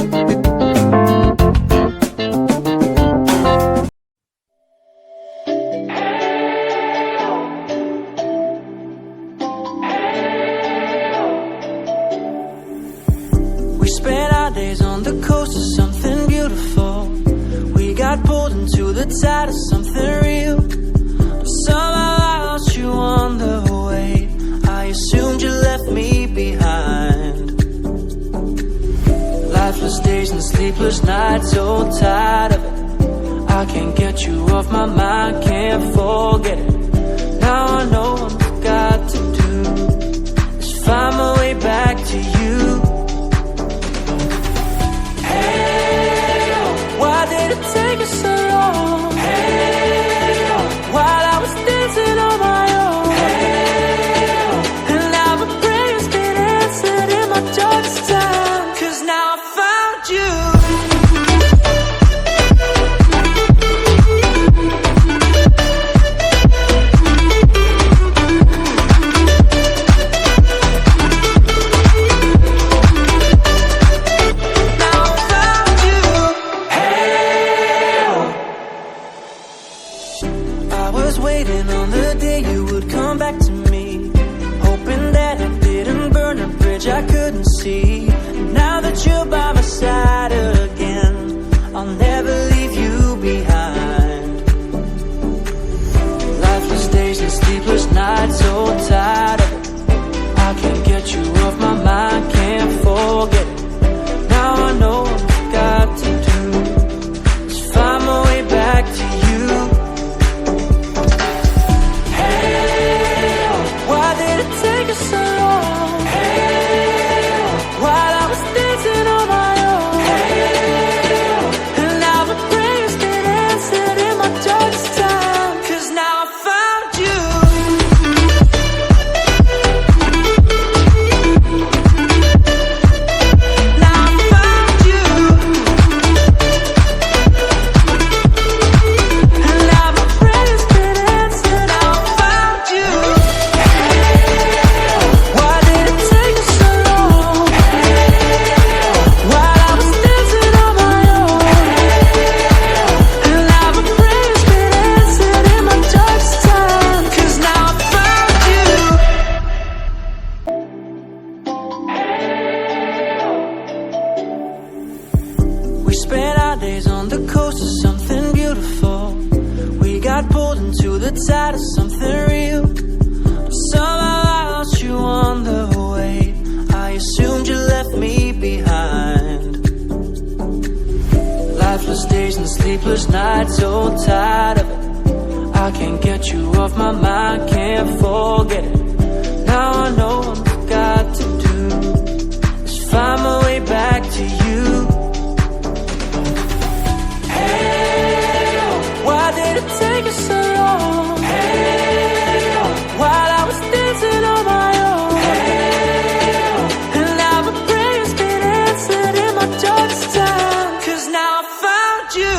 We spent our days on the coast of something beautiful. We got pulled into the tide of something real. But somehow I lost you on the way. I assumed you left me behind. Lifeless days and sleepless nights, so tired of it. I can't get you off my mind, can't forget it. Now I know what I've got to do is find my way back to you. Why did it take us so long? Hey, while I was dancing on my own. Hey, and now my prayers get answered in my darkest time. 'Cause now I found you. Waiting on the day you would come back to me, hoping that I didn't burn a bridge I couldn't see. Now that you're by my side again, I'll never leave you behind. Lifeless days and sleepless nights, so tired of it. I can't get you off my mind, can't forget it. Now I know what I've got to do is find my way back to you. Take us so long. Hey, while I was dancing on my own. Hey, and now my prayers get answered in my darkest time. 'Cause now I found you. Now I found you. And now my prayers get answered. Now I found you. We spent our days on the coast of something beautiful. We got pulled into the tide of something real. But somehow I lost you on the way. I assumed you left me behind. Lifeless days and sleepless nights, so tired of it. I can't get you off my mind, can't forget it. Now I know what I've got to do is find my way back to you. Why did it take us so long? Hey, while I was dancing on my own. Hey, and now my prayers get answered in my darkest time. 'Cause now I found you.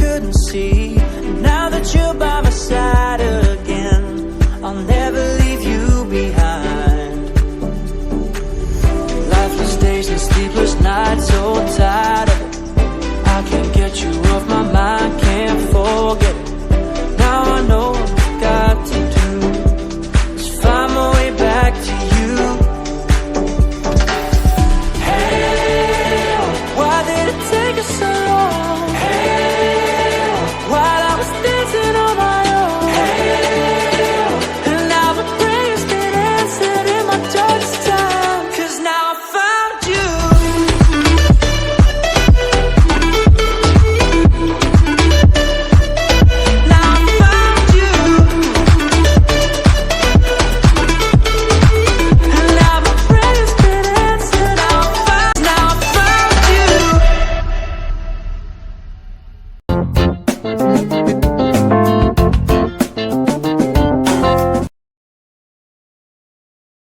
couldn't see. And now that you're by my side again, I'll never leave you behind. Lifeless days and sleepless nights, so tired of it. I can't get you off my mind, can't forget it. Now I know what I've got to do is find my way back to you. Hey, why did it take us so long? Hey, while I was dancing on my own. Hey, and now the prayers get answered in my darkest time. 'Cause now I found you. Now I found you. And now my prayers get answered. Now I found you.